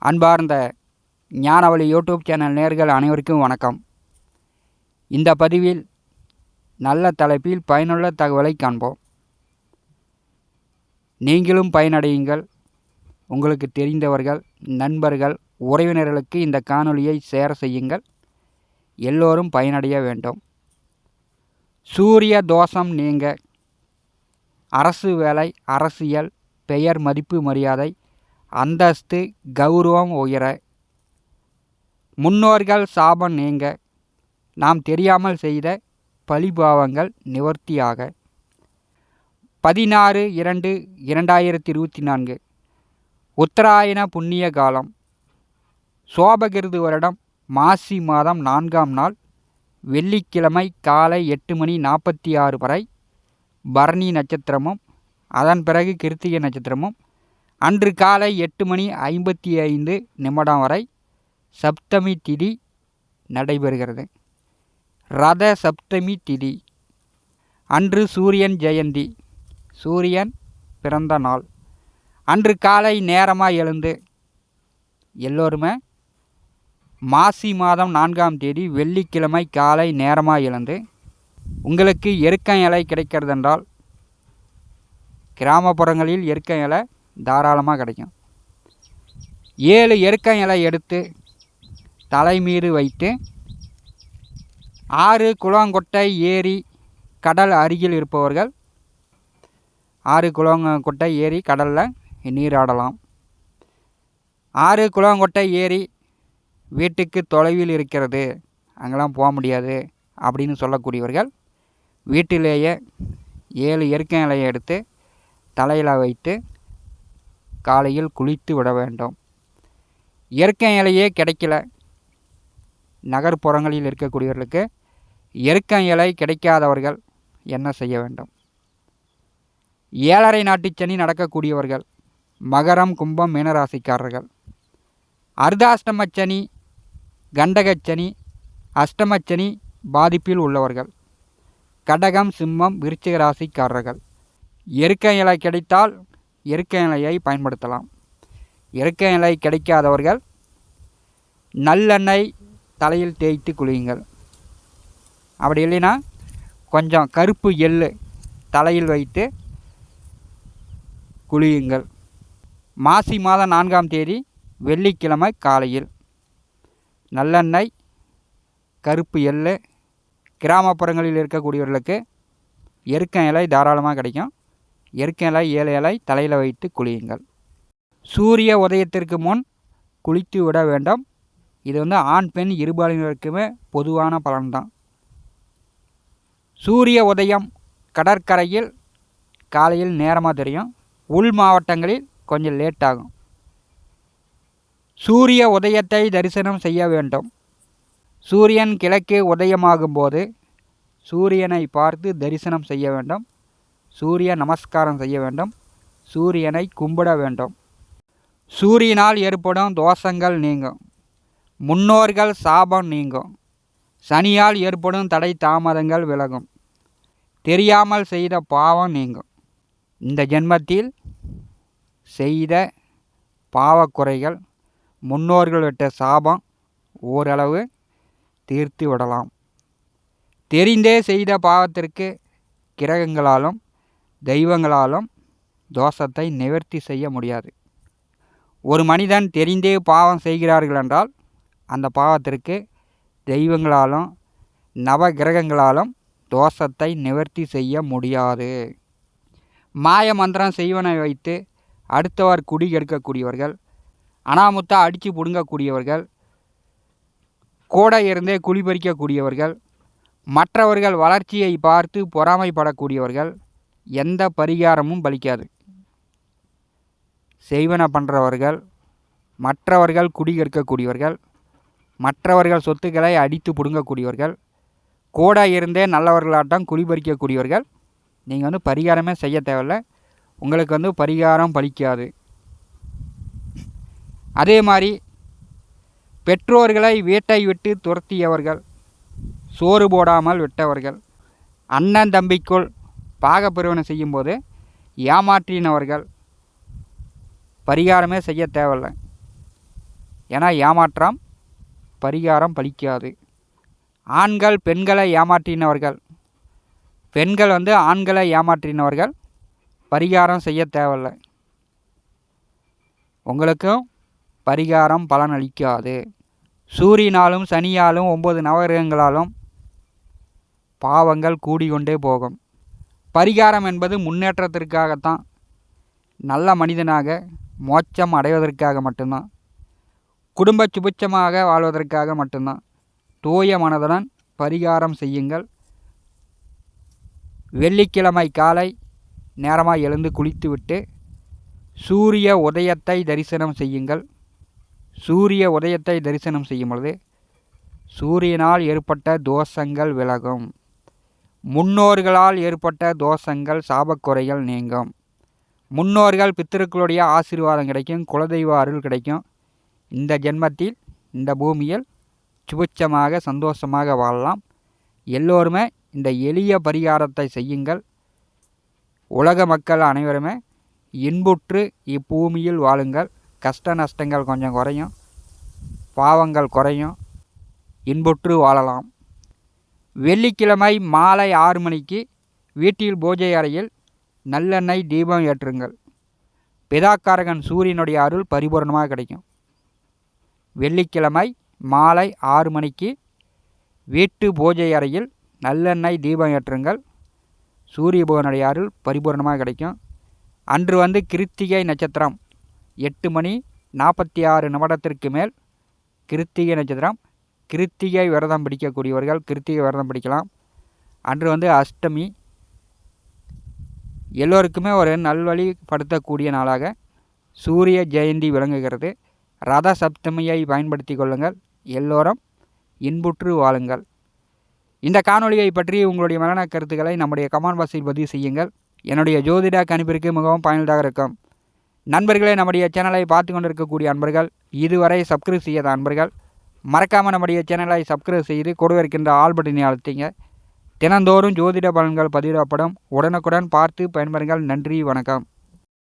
அன்பார்ந்த ஞானவழி YouTube channel நேயர்கள் அனைவருக்கும் வணக்கம். இந்த பதிவில் நல்ல தலைப்பில் பயனுள்ள தகவலை காண்போம். நீங்களும் பயனடையுங்கள். உங்களுக்கு தெரிந்தவர்கள், நண்பர்கள், உறவினர்களுக்கு இந்த காணொளியை ஷேர் செய்யுங்கள். எல்லோரும் பயனடைய வேண்டும். சூரிய தோஷம் நீங்க, அரசு வேலை, அரசியல், பெயர் மதிப்பு மரியாதை, அந்தஸ்து கௌரவம் உயர, முன்னோர்கள் சாபம் நீங்க, நாம் தெரியாமல் செய்த பழிபாவங்கள் நிவர்த்தியாக. 16/2/2024 உத்தராயண புண்ணிய காலம், சோபகிருது வருடம் மாசி மாதம் 4ஆம் நாள் வெள்ளிக்கிழமை காலை 8:46 வரை பரணி நட்சத்திரமும், அதன் பிறகு கிருத்திகை நட்சத்திரமும், அன்று காலை 8:55 வரை சப்தமி திதி நடைபெறுகிறது. ரத சப்தமி திதி அன்று சூரியன் ஜெயந்தி, சூரியன் பிறந்த நாள். அன்று காலை நேரமாக எழுந்து எல்லோருமே மாசி மாதம் 4ஆம் தேதி வெள்ளிக்கிழமை காலை நேரமாக எழுந்து, உங்களுக்கு எருக்கம் இலை கிடைக்கிறதென்றால், கிராமப்புறங்களில் எருக்கம் இலை தாராளமாக கிடைக்கும். 7 எருக்கம் இலை எடுத்து தலை மீது வைத்து, 6 குளங்கொட்டை, ஏரி, கடல் அருகில் இருப்பவர்கள் 6 குளங்கொட்டை, ஏரி, கடலில் நீராடலாம். 6 குளங்கொட்டை, ஏரி வீட்டுக்கு தொலைவில் இருக்கிறது, அங்கெல்லாம் போக முடியாது அப்படின்னு சொல்லக்கூடியவர்கள் வீட்டிலேயே 7 எருக்கம் இலையை எடுத்து தலையில் வைத்து காலையில் குளித்து விட வேண்டும். எருக்கம் இலையே கிடைக்கல, நகர்ப்புறங்களில் இருக்கக்கூடியவர்களுக்கு எருக்கம் இலை கிடைக்காதவர்கள் என்ன செய்ய வேண்டும்? 7.5 நாட்டுச்சனி நடக்கக்கூடியவர்கள், மகரம், கும்பம், மீனராசிக்காரர்கள், அர்த்தாஷ்டமச்சனி, கண்டகச்சனி, அஷ்டமச்சனி பாதிப்பில் உள்ளவர்கள், கடகம், சிம்மம், விருச்சிக ராசிக்காரர்கள் எருக்கம் இலை கிடைத்தால் எருக்கம் இலையை பயன்படுத்தலாம். எருக்கம் இலை கிடைக்காதவர்கள் நல்லெண்ணெய் தலையில் தேய்த்து குளியுங்கள். அப்படி இல்லைன்னா கொஞ்சம் கருப்பு எள்ளு தலையில் வைத்து குளியுங்கள். மாசி மாதம் 4ஆம் தேதி வெள்ளிக்கிழமை காலையில் நல்லெண்ணெய், கருப்பு எள்ளு. கிராமப்புறங்களில் இருக்கக்கூடியவர்களுக்கு எருக்கம் இலை தாராளமாக கிடைக்கும். எருக்கம் இலை 7 இலை தலையில் வைத்து குளியுங்கள். சூரிய உதயத்திற்கு முன் குளித்து விட வேண்டும். இது ஆண் பெண் இருபாலினருக்குமே பொதுவான பலன்தான். சூரிய உதயம் கடற்கரையில் காலையில் நேரமாக தெரியும். உள் மாவட்டங்களில் கொஞ்சம் லேட் ஆகும். சூரிய உதயத்தை தரிசனம் செய்ய வேண்டும். சூரியன் கிழக்கே உதயமாகும்போது சூரியனை பார்த்து தரிசனம் செய்ய வேண்டும். சூரிய நமஸ்காரம் செய்ய வேண்டும். சூரியனை கும்பிட வேண்டும். சூரியனால் ஏற்படும் தோஷங்கள் நீங்கும். முன்னோர்கள் சாபம் நீங்கும். சனியால் ஏற்படும் தடை தாமதங்கள் விலகும். தெரியாமல் செய்த பாவம் நீங்கும். இந்த ஜென்மத்தில் செய்த பாவக்குறைகள், முன்னோர்கள் விட்ட சாபம் ஓரளவு தீர்த்து விடலாம். தெரிந்தே செய்த பாவத்திற்கு கிரகங்களாலும் தெய்வங்களாலும் தோஷத்தை நிவர்த்தி செய்ய முடியாது. ஒரு மனிதன் தெரிந்தே பாவம் செய்கிறார்கள் என்றால் அந்த பாவத்திற்கு தெய்வங்களாலும் நவ கிரகங்களாலும் தோஷத்தை நிவர்த்தி செய்ய முடியாது. மாய மந்திரம் செய்வனை வைத்து அடுத்தவர் குடி எடுக்கக்கூடியவர்கள், அனாமுத்தா அடித்து பிடுங்கக்கூடியவர்கள், கூட இருந்தே குளிபறிக்கக்கூடியவர்கள், மற்றவர்கள் வளர்ச்சியை பார்த்து பொறாமைப்படக்கூடியவர்கள், எந்த பரிகாரமும் பலிக்காது. செய்வன பண்ணுறவர்கள், மற்றவர்கள் குடிகெடுக்கக்கூடியவர்கள், மற்றவர்கள் சொத்துக்களை அடித்து பிடுங்கக்கூடியவர்கள், கூட இருந்தே நல்லவர்களாட்டம் குளிபறிக்கக்கூடியவர்கள், நீங்கள் பரிகாரமே செய்ய தேவையில்லை. உங்களுக்கு பரிகாரம் பலிக்காது. அதே மாதிரி பெற்றோர்களை வீட்டை விட்டு துரத்தியவர்கள், சோறு போடாமல் விட்டவர்கள், அண்ணன் தம்பிக்குள் பாகப்பிரிவினை செய்யும்போது ஏமாற்றினவர்கள் பரிகாரமே செய்ய தேவையில்லை. ஏன்னா ஏமாற்றம் பரிகாரம் பலிக்காது. ஆண்கள் பெண்களை ஏமாற்றினவர்கள், பெண்கள் ஆண்களை ஏமாற்றினவர்கள் பரிகாரம் செய்ய தேவையில்லை. உங்களுக்கும் பரிகாரம் பலனளிக்காது. சூரியனாலும் சனியாலும் 9 நவகிரகங்களாலும் பாவங்கள் கூடிக்கொண்டே போகும். பரிகாரம் என்பது முன்னேற்றத்திற்காகத்தான், நல்ல மனிதனாக மோட்சம் அடைவதற்காக மட்டும்தான், குடும்ப சுபிட்சமாக வாழ்வதற்காக மட்டும்தான். தூய மனதுடன் பரிகாரம் செய்யுங்கள். வெள்ளிக்கிழமை காலை நேரமாக எழுந்து குளித்துவிட்டு சூரிய உதயத்தை தரிசனம் செய்யுங்கள். சூரிய உதயத்தை தரிசனம் செய்யும் பொழுது சூரியனால் ஏற்பட்ட தோஷங்கள் விலகும். முன்னோர்களால் ஏற்பட்ட தோஷங்கள் சாபக்குறைகள் நீங்கும். முன்னோர்கள் பித்திருக்களுடைய ஆசீர்வாதம் கிடைக்கும், குலதெய்வ அருள் கிடைக்கும். இந்த ஜென்மத்தில் இந்த பூமியில் சுபிட்சமாக சந்தோஷமாக வாழலாம். எல்லோருமே இந்த எளிய பரிகாரத்தை செய்யுங்கள். உலக மக்கள் அனைவருமே இன்புற்று இப்பூமியில் வாழுங்கள். கஷ்ட நஷ்டங்கள் கொஞ்சம் குறையும், பாவங்கள் குறையும், இன்புற்று வாழலாம். வெள்ளிக்கிழமை மாலை 6 மணிக்கு வீட்டில் பூஜை அறையில் நல்லெண்ணெய் தீபம் ஏற்றுங்கள். பிதாக்காரகன் சூரியனுடைய அருள் பரிபூர்ணமாக கிடைக்கும். வெள்ளிக்கிழமை மாலை 6 மணிக்கு வீட்டு பூஜை அறையில் நல்லெண்ணெய் தீபம் ஏற்றுங்கள். சூரிய பகவானுடைய அருள் பரிபூர்ணமாக கிடைக்கும். அன்று கிருத்திகை நட்சத்திரம் 8 மணி 46 நிமிடத்திற்கு மேல் கிருத்திகை நட்சத்திரம். கிருத்திகை விரதம் பிடிக்கக்கூடியவர்கள் கிருத்திகை விரதம் பிடிக்கலாம். அன்று அஷ்டமி. எல்லோருக்குமே ஒரு நல்வழிப்படுத்தக்கூடிய நாளாக சூரிய ஜெயந்தி விளங்குகிறது. ரத சப்தமியை பயன்படுத்தி கொள்ளுங்கள். எல்லோரும் இன்புற்று வாழுங்கள். இந்த காணொலியை பற்றி உங்களுடைய மரண கருத்துக்களை நம்முடைய கமெண்ட் பாக்ஸில் பதிவு செய்யுங்கள். என்னுடைய ஜோதிட கணிப்பிற்கு மிகவும் பயனுள்ளதாக இருக்கும். நண்பர்களே, நம்முடைய சேனலை பார்த்து கொண்டிருக்கக்கூடிய அன்பர்கள், இதுவரை சப்ஸ்கிரைப் செய்யாத அன்பர்கள் மறக்காமல் நம்முடைய சேனலை சப்ஸ்கிரைப் செய்து கூடவே இருக்கின்ற ஆல் பட்டனை அழுத்திங்க. தினந்தோறும் ஜோதிட பலன்கள் பதிவிடப்படும். உடனுக்குடன் பார்த்து பயன்பெறுங்கள். நன்றி, வணக்கம்.